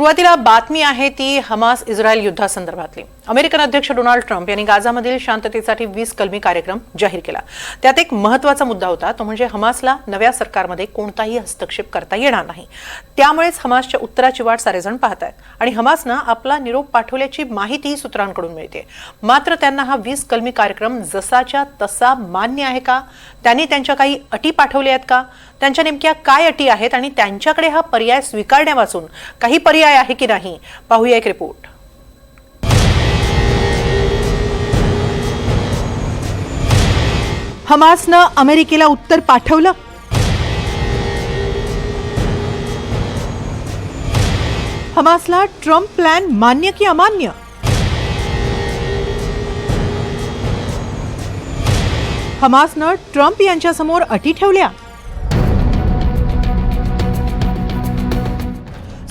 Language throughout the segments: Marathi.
सुरुवातीला बातमी आहे ती हमास इस्रायल युद्धासंदर्भातली। अमेरिकन अध्यक्ष डोनाल्ड ट्रम्प यांनी गाझामधील शांततेसाठी 20 कलमी कार्यक्रम जाहीर केला। त्यात एक महत्त्वाचा मुद्दा होता, तो म्हणजे हमासला नव्या सरकारमध्ये कोणताही हस्तक्षेप करता येणार नाही। त्यामुळेच हमासच्या उत्तराची वाट सारेजण पाहत आहेत आणि हमासनं आपला निरोप पाठवल्याची माहिती सूत्रांकडून मिळते। मात्र त्यांना हा 20 कलमी कार्यक्रम जसाच्या तसा मान्य आहे का? त्यांनी त्यांच्या काही अटी पाठवल्या आहेत का? त्यांच्या नेमक्या काय अटी आहेत आणि त्यांच्याकडे हा पर्याय स्वीकारण्यावाचून काही पर्याय आहे की नाही, पाहूया एक रिपोर्ट। हमासनं अमेरिकेला उत्तर पाठवलं। हमासला ट्रम्प प्लॅन मान्य की अमान्य? हमासनं ट्रम्प यांच्यासमोर अटी ठेवल्या।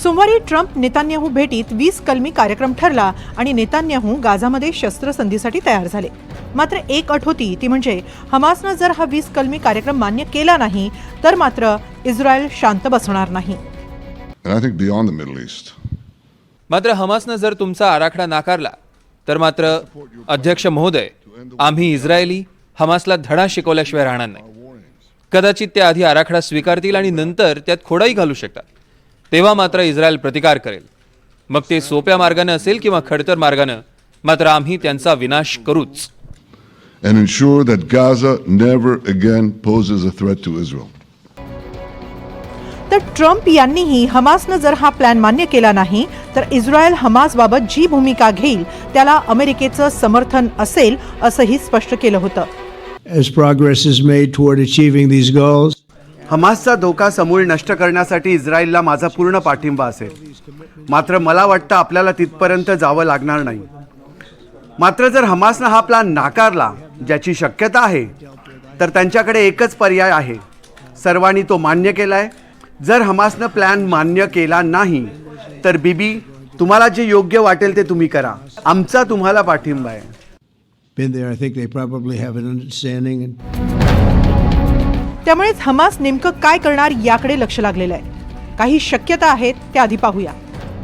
सोमवारी ट्रम्प नेतान्याहू भेटीत 20 कलमी कार्यक्रम ठरला आणि नेतान्याहू गाझामध्ये शस्त्रसंधीसाठी तयार झाले। मात्र एक अट होती, ती म्हणजे हमासनं जर हा 20 कलमी कार्यक्रम मान्य केला नाही तर मात्र इस्रायल शांत बसणार नाही। मात्र हमासनं जर तुमचा आराखडा नाकारला तर मात्र अध्यक्ष महोदय, आम्ही इस्रायली हमासला धडा शिकवल्याशिवाय राहणार नाही। कदाचित ते आधी आराखडा स्वीकारतील आणि नंतर त्यात खोडाही घालू शकतात। तेव्हा मात्र इस्रायल प्रतिकार करेल, मग ते सोप्या मार्गाने असेल किंवा खडतर मार्गाने, मात्र आम्ही त्यांचा विनाश करूच। And ensure that Gaza never again poses a threat to Israel. तर ट्रम्प यांनीही हमासनं जर हा प्लॅन मान्य केला नाही तर इस्रायल हमासबाबत जी भूमिका घेईल त्याला अमेरिकेचं समर्थन असेल असंही स्पष्ट केलं होतं। As progress is made toward achieving these goals, हमासचा धोका समूळ नष्ट करण्यासाठी इस्रायलला माझा पूर्ण पाठिंबा असेल। मात्र मला वाटतं आपल्याला तिथपर्यंत जावं लागणार नाही। मात्र जर हमासनं हा प्लॅन नाकारला, ज्याची शक्यता आहे, तर त्यांच्याकडे एकच पर्याय आहे, सर्वांनी तो मान्य केलाय। जर हमासनं प्लॅन मान्य केला नाही तर बीबी, तुम्हाला जे योग्य वाटेल ते तुम्ही करा, आमचा तुम्हाला पाठिंबा आहे। been there, I think they probably have an understanding. त्यामुळेच हमास नेमकं काय करणार याकडे लक्ष लागलेलं आहे। काही शक्यता आहेत त्या आधी पाहूया।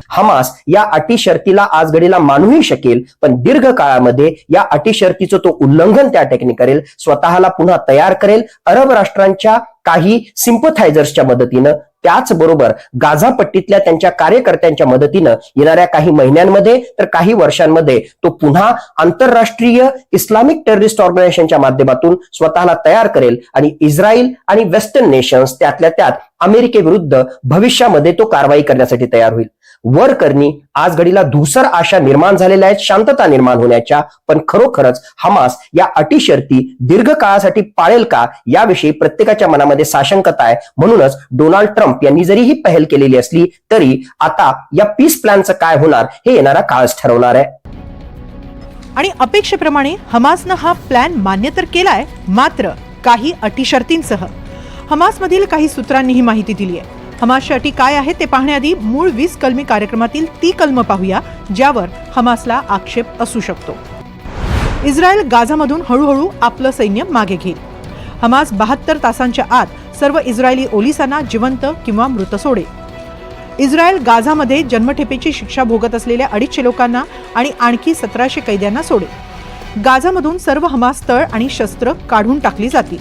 हमास या अटी शर्तीला आज घडीला मानूही शकेल, पण दीर्घ काळामध्ये या अटी शर्तीचं तो उल्लंघन त्या ठिकाणी करेल, स्वतःला पुन्हा तयार करेल अरब राष्ट्रांच्या काही सिम्पथायझर्सच्या मदतीनं, त्याचबरोबर गाझा पट्टीतल्या त्यांच्या कार्यकर्त्यांच्या मदतीनं येणाऱ्या काही महिन्यांमध्ये तर काही वर्षांमध्ये तो पुन्हा आंतरराष्ट्रीय इस्लामिक टेररिस्ट ऑर्गनायझेशनच्या माध्यमातून स्वतःला तयार करेल आणि इस्रायल आणि वेस्टर्न नेशन्स, त्यातल्या त्यात अमेरिकेविरुद्ध भविष्यामध्ये तो कारवाई करण्यासाठी तयार होईल। वर करणी आज घडीला धूसर आशा निर्माण झालेल्या आहेत शांतता निर्माण होण्याच्या, पण खरोखरच हमास या अटी शर्ती दीर्घ काळासाठी पाळेल का याविषयी प्रत्येकाच्या मनामध्ये साशंकता आहे। म्हणूनच डोनाल्ड ट्रम्प यांनी जरी ही पहल केलेली असली तरी आता या पीस प्लॅनचं काय होणार हे येणारा काळच ठरवणार आहे। आणि अपेक्षेप्रमाणे हमासनं हा प्लॅन मान्य तर केलाय, मात्र काही अटी शर्तींसह। हमासमधील काही सूत्रांनी ही माहिती दिली आहे। हमासच्या अटी काय आहेत ते पाहण्याआधी मूळ 20 कलमी कार्यक्रमातील ती कलमं पाहूया ज्यावर हमासला आक्षेप असू शकतो। इस्रायल गाझामधून हळूहळू आपलं सैन्य मागे घेईल। हमास 72 तासांच्या आत सर्व इस्रायली ओलिसांना जिवंत किंवा मृत सोडेल। इस्रायल गाझामध्ये जन्मठेपेची शिक्षा भोगत असलेल्या 250 लोकांना आणि आणखी 1700 कैद्यांना सोडेल। गाझामधून सर्व हमास तळ आणि शस्त्र काढून टाकली जातील।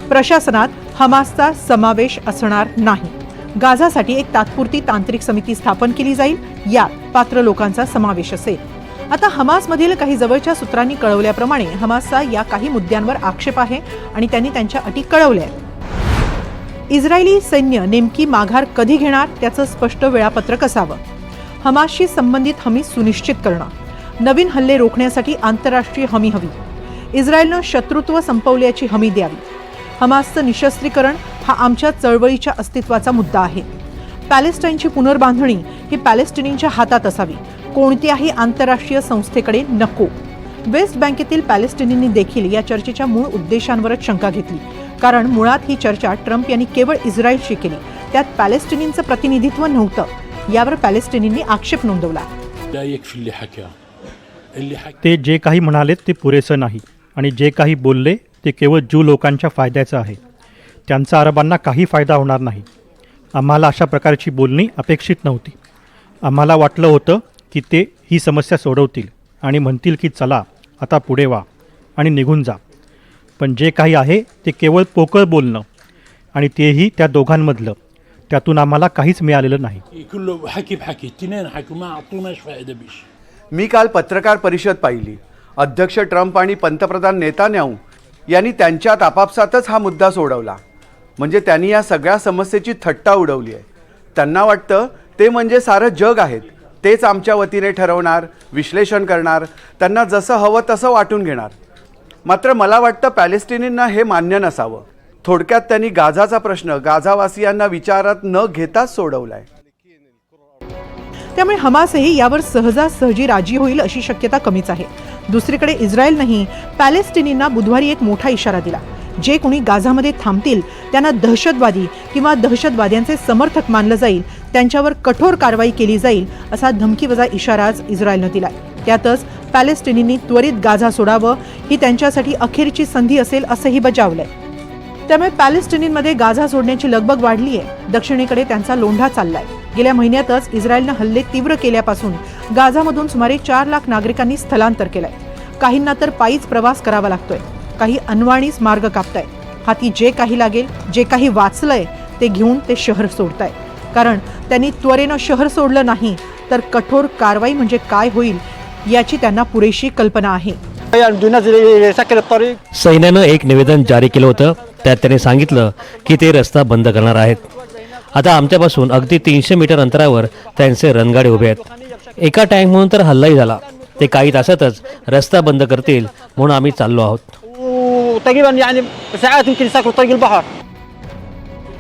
प्रशासनात हमासचा समावेश असणार नाही। गाझासाठी एक तात्पुरती तांत्रिक समिती स्थापन केली जाईल, यात पात्र लोकांचा समावेश असेल। आता हमासमधील काही जवळच्या सूत्रांनी कळवल्याप्रमाणे हमासचा या काही मुद्द्यांवर आक्षेप आहे आणि त्यांनी त्यांच्या अटी कळवल्या आहेत। इस्रायली सैन्य नेमकी माघार कधी घेणार त्याचं स्पष्ट वेळापत्रक असावं। हमासशी संबंधित हमी सुनिश्चित करणं, नवीन हल्ले रोखण्यासाठी आंतरराष्ट्रीय हमी हवी, इस्रायलनं शत्रुत्व संपवल्याची हमी द्यावी। हमासचं निशस्त्रीकरण हा आमच्या चळवळीच्या अस्तित्वाचा मुद्दा आहे। पॅलेस्टाईनची पुनर्बांधणी ही पॅलेस्टिनींच्या हातात असावी, कोणत्याही आंतरराष्ट्रीय संस्थेकडे नको। वेस्ट बँकेतील पॅलेस्टिनींनी देखील या चर्चेच्या मूळ उद्देशांवरच शंका घेतली, कारण मुळात ही चर्चा ट्रम्प यांनी केवळ इस्रायलशी केली, त्यात पॅलेस्टिनींचं प्रतिनिधित्व नव्हतं। यावर पॅलेस्टिनींनी आक्षेप नोंदवला। ते जे काही म्हणाले ते पुरेसं नाही आणि जे काही बोलले ते केवळ ज्यू लोकांच्या फायद्याचं आहे। त्यांचा अरबांना काही फायदा होणार नाही। आम्हाला अशा प्रकारची बोलणी अपेक्षित नव्हती। आम्हाला वाटलं होतं की ते ही समस्या सोडवतील आणि म्हणतील की चला आता पुढे वा आणि निघून जा. पण जे काही आहे ते केवळ पोकळ बोलणं आणि तेही त्या दोघांमधलं. त्यातून आम्हाला काहीच मिळालेलं नाही. كله حكي بحكي اثنين حكوا ما اعطوناش فائده بشيء. मी काल पत्रकार परिषद पाहिली. अध्यक्ष ट्रम्प आणि पंतप्रधान नेतान्याहू यांनी त्यांच्यात आपापसातच हा मुद्दा सोडवला. म्हणजे त्यांनी या सगळ्या समस्येची थट्टा उडवली आहे. त्यांना वाटतं ते म्हणजे सारं जग आहेत, तेच आमच्या वतीने ठरवणार, विश्लेषण करणार, त्यांना जसं हवं तसं वाटून घेणार. मात्र मला वाटतं पॅलेस्टिनींना हे मान्य नसावं. थोडक्यात त्यांनी गाझाचा प्रश्न गाझावासियांना विचारात न घेताच सोडवलाय. त्यामुळे हमासही यावर सहजासहजी राजी होईल अशी शक्यता कमीच आहे. दुसरीकडे इस्रायलनेही पॅलेस्टिनींना बुधवारी एक मोठा इशारा दिला. जे कोणी गाझामध्ये थांबतील त्यांना दहशतवादी किंवा दहशतवाद्यांचे समर्थक मानलं जाईल, त्यांच्यावर कठोर कारवाई केली जाईल असा धमकीवजा इशारा आज इस्रायलनं दिलाय. त्यातच पॅलेस्टिनींनी त्वरित गाझा सोडावं ही त्यांच्यासाठी अखेरची संधी असेल असंही बजावलंय. त्यामुळे पॅलेस्टिनींमध्ये गाझा सोडण्याची लगबग वाढली आहे. दक्षिणेकडे त्यांचा लोंढा चाललाय. गेल्या महिन्यातच इस्रायलनं हल्ले तीव्र केल्यापासून गाझामधून सुमारे 4 लाख नागरिकांनी स्थलांतर केलंय. काहींना तर पायीच प्रवास करावा लागतोय. काही अनवाणीच मार्ग कापताय. हाती जे काही लागेल, जे काही वाचलंय ते घेऊन ते शहर सोडताय. कारण त्यांनी त्वरेनं शहर सोडलं नाही तर कठोर कारवाई म्हणजे काय होईल याची त्यांना पुरेशी कल्पना आहे. सैन्यानं एक निवेदन जारी केलं होतं. त्यात त्याने सांगितलं की ते रस्ता बंद करणार आहेत. आता आमच्यापासून अगदी 300 मीटर अंतरावर त्यांचे रणगाडे उभे आहेत. एका टँक म्हणून तर हल्लाही झाला. ते काही तासातच रस्ता बंद करतील म्हणून आम्ही चाललो आहोत.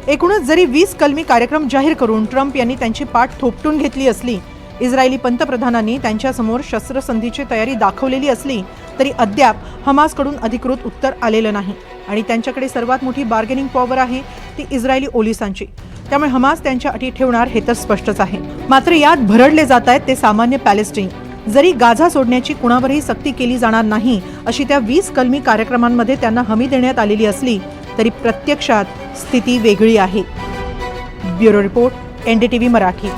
एकूणच जरी 20 कलमी कार्यक्रम जाहीर करून ट्रम्प यांनी त्यांची पाठ थोपटून घेतली असली, इस्रायली पंतप्रधानांनी त्यांच्यासमोर शस्त्रसंधीची तयारी दाखवलेली असली तरी अद्याप हमासकडून अधिकृत उत्तर आलेलं नाही. आणि त्यांच्याकडे सर्वात मोठी बार्गेनिंग पॉवर आहे ती इस्रायली पोलिसांची. त्यामुळे हमास त्यांच्या अटी ठेवणार हे तर स्पष्टच आहे. मात्र यात भरडले जात आहेत ते सामान्य पॅलेस्टाईन. जरी गाझा सोडण्याची कुणावरही सक्ती केली जाणार नाही अशी त्या 20 कलमी कार्यक्रमांमध्ये त्यांना हमी देण्यात आलेली असली तरी प्रत्यक्षात स्थिती वेगळी आहे. Bureau report, NDTV Marathi.